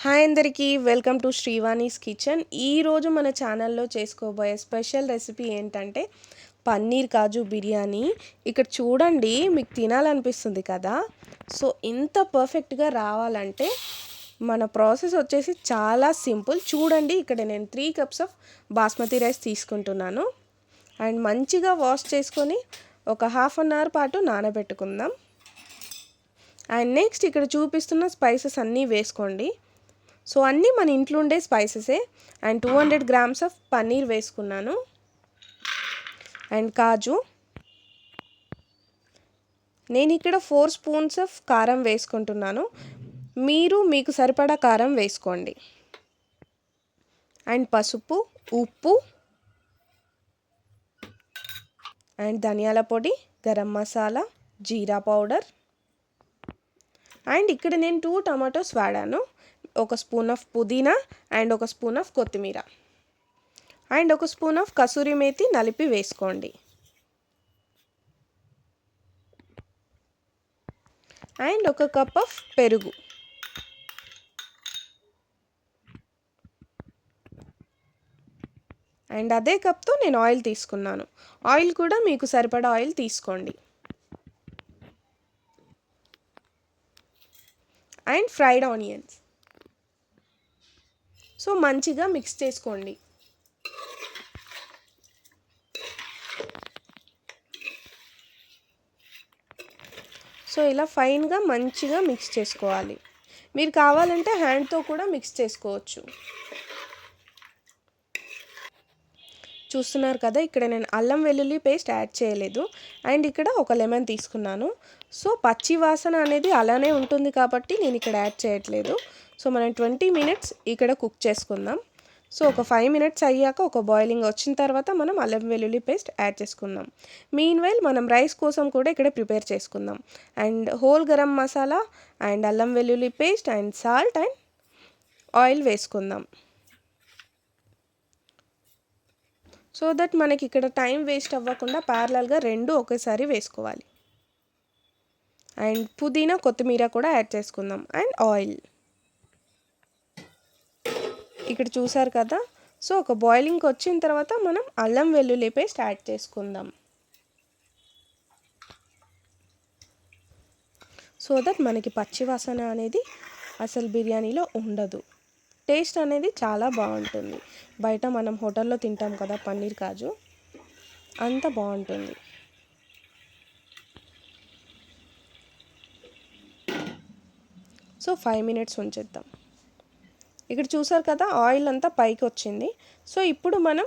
Hi అందరికీ welcome to శ్రీవాణీస్ kitchen. ఈరోజు మన ఛానల్లో చేసుకోబోయే స్పెషల్ రెసిపీ ఏంటంటే పన్నీర్ కాజు బిర్యానీ. ఇక్కడ చూడండి, మీకు తినాలనిపిస్తుంది కదా. సో ఇంత పర్ఫెక్ట్గా రావాలంటే మన ప్రాసెస్ వచ్చేసి చాలా సింపుల్. చూడండి, ఇక్కడ నేను 3 cups ఆఫ్ బాస్మతి రైస్ తీసుకుంటున్నాను. అండ్ మంచిగా వాష్ చేసుకొని ఒక ½ an hour పాటు నానబెట్టుకుందాం. అండ్ నెక్స్ట్ ఇక్కడ చూపిస్తున్న స్పైసెస్ అన్నీ వేసుకోండి. సో అన్నీ మన ఇంట్లో ఉండే స్పైసెసే. అండ్ 200 grams ఆఫ్ పన్నీర్ వేసుకున్నాను. అండ్ కాజు, నేను ఇక్కడ 4 spoons ఆఫ్ కారం వేసుకుంటున్నాను. మీరు మీకు సరిపడా కారం వేసుకోండి. అండ్ పసుపు, ఉప్పు, అండ్ ధనియాల పొడి, గరం మసాలా, జీరా పౌడర్. అండ్ ఇక్కడ నేను 2 tomatoes వాడాను. ఒక స్పూన్ ఆఫ్ పుదీనా అండ్ ఒక స్పూన్ ఆఫ్ కొత్తిమీర అండ్ ఒక స్పూన్ ఆఫ్ కసూరి మేతి నలిపి వేసుకోండి. అండ్ ఒక కప్ ఆఫ్ పెరుగు. అండ్ అదే కప్తో నేను ఆయిల్ తీసుకున్నాను. ఆయిల్ కూడా మీకు సరిపడా ఆయిల్ తీసుకోండి. And fried onions. సో మంచిగా మిక్స్ చేసుకోండి. సో ఇలా ఫైన్గా మంచిగా మిక్స్ చేసుకోవాలి. మీరు కావాలంటే హ్యాండ్తో కూడా మిక్స్ చేసుకోవచ్చు. చూస్తున్నారు కదా, ఇక్కడ నేను అల్లం వెల్లుల్లి పేస్ట్ యాడ్ చేయలేదు. అండ్ ఇక్కడ ఒక లెమన్ తీసుకున్నాను. సో పచ్చి వాసన అనేది అలానే ఉంటుంది కాబట్టి నేను ఇక్కడ యాడ్ చేయట్లేదు. సో మనం 20 minutes ఇక్కడ కుక్ చేసుకుందాం. సో ఒక 5 minutes అయ్యాక, ఒక బాయిలింగ్ వచ్చిన తర్వాత మనం అల్లం వెల్లుల్లి పేస్ట్ యాడ్ చేసుకుందాం. మీన్వైల్ మనం రైస్ కోసం కూడా ఇక్కడ ప్రిపేర్ చేసుకుందాం. And whole garam masala and అల్లం వెల్లుల్లి paste and salt and oil వేసుకుందాం. సో దట్ మనకి ఇక్కడ టైం వేస్ట్ అవ్వకుండా ప్యారలల్గా రెండు ఒకేసారి వేసుకోవాలి. అండ్ పుదీనా, కొత్తిమీర కూడా యాడ్ చేసుకుందాం. అండ్ ఆయిల్ ఇక్కడ చూసారు కదా. సో ఒక బాయిలింగ్కి వచ్చిన తర్వాత మనం అల్లం వెల్లుల్లి పేస్ట్ యాడ్ చేసుకుందాం. సో దట్ మనకి పచ్చి వాసన అనేది అసలు బిర్యానీలో ఉండదు. టేస్ట్ అనేది చాలా బాగుంటుంది. బయట మనం హోటల్లో తింటాం కదా పన్నీర్ కాజు, అంత బాగుంటుంది. So 5 minutes ఉంచేద్దాం. ఇక్కడ చూసారు కదా, ఆయిల్ అంతా పైకి వచ్చింది. సో ఇప్పుడు మనం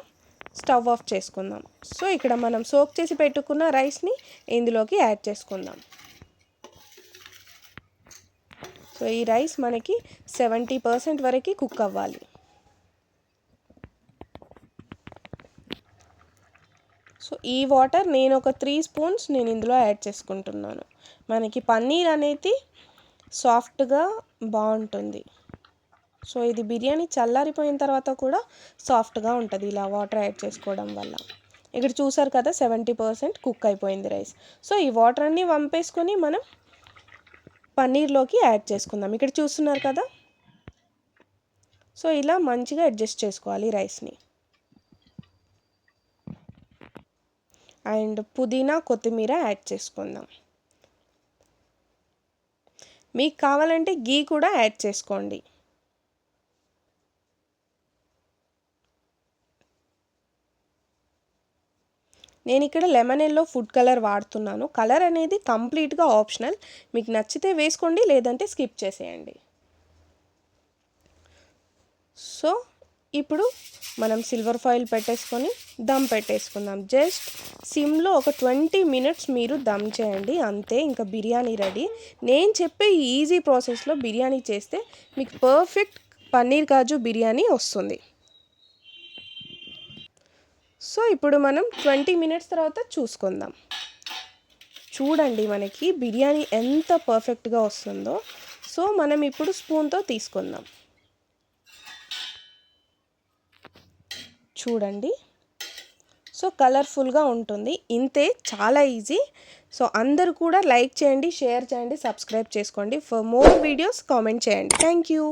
స్టవ్ ఆఫ్ చేసుకుందాం. సో ఇక్కడ మనం సోక్ చేసి పెట్టుకున్న రైస్ని ఇందులోకి యాడ్ చేసుకుందాం. సో ఈ రైస్ మనకి 70% వరకు కుక్ అవ్వాలి. సో ఈ వాటర్ నేను ఒక 3 spoons నేను ఇందులో యాడ్ చేసుకుంటున్నాను. మనకి పన్నీర్ అనేది సాఫ్ట్గా బాగుంటుంది. సో ఇది బిర్యానీ చల్లారిపోయిన తర్వాత కూడా సాఫ్ట్గా ఉంటుంది ఇలా వాటర్ యాడ్ చేసుకోవడం వల్ల. ఇక్కడ చూసారు కదా, 70% కుక్ అయిపోయింది రైస్. సో ఈ వాటర్ అన్నీ వంపేసుకొని మనం పన్నీర్లోకి యాడ్ చేసుకుందాం. ఇక్కడ చూస్తున్నారు కదా. సో ఇలా మంచిగా అడ్జస్ట్ చేసుకోవాలి రైస్ని. అండ్ పుదీనా, కొత్తిమీర యాడ్ చేసుకుందాం. మీకు కావాలంటే గీ కూడా యాడ్ చేసుకోండి. నేను ఇక్కడ లెమన్ ఎల్లో ఫుడ్ కలర్ వాడుతున్నాను. కలర్ అనేది కంప్లీట్గా ఆప్షనల్. మీకు నచ్చితే వేసుకోండి, లేదంటే స్కిప్ చేసేయండి. సో ఇప్పుడు మనం సిల్వర్ ఫాయిల్ పెట్టేసుకొని దమ్ పెట్టేసుకుందాం. జస్ట్ సిమ్లో ఒక 20 minutes మీరు దమ్ చేయండి, అంతే. ఇంకా బిర్యానీ రెడీ. నేను చెప్పే ఈజీ ప్రాసెస్లో బిర్యానీ చేస్తే మీకు పర్ఫెక్ట్ పన్నీర్ కాజు బిర్యానీ వస్తుంది. సో ఇప్పుడు మనం 20 minutes తర్వాత చూసుకుందాం. చూడండి మనకి బిర్యానీ ఎంత పర్ఫెక్ట్గా వస్తుందో. సో మనం ఇప్పుడు స్పూన్తో తీసుకుందాం. చూడండి, సో కలర్ఫుల్గా ఉంటుంది. ఇంతే, చాలా ఈజీ. సో అందరూ కూడా లైక్ చేయండి, షేర్ చేయండి, సబ్స్క్రైబ్ చేసుకోండి. ఫర్ మోర్ వీడియోస్ కామెంట్ చేయండి. Thank you.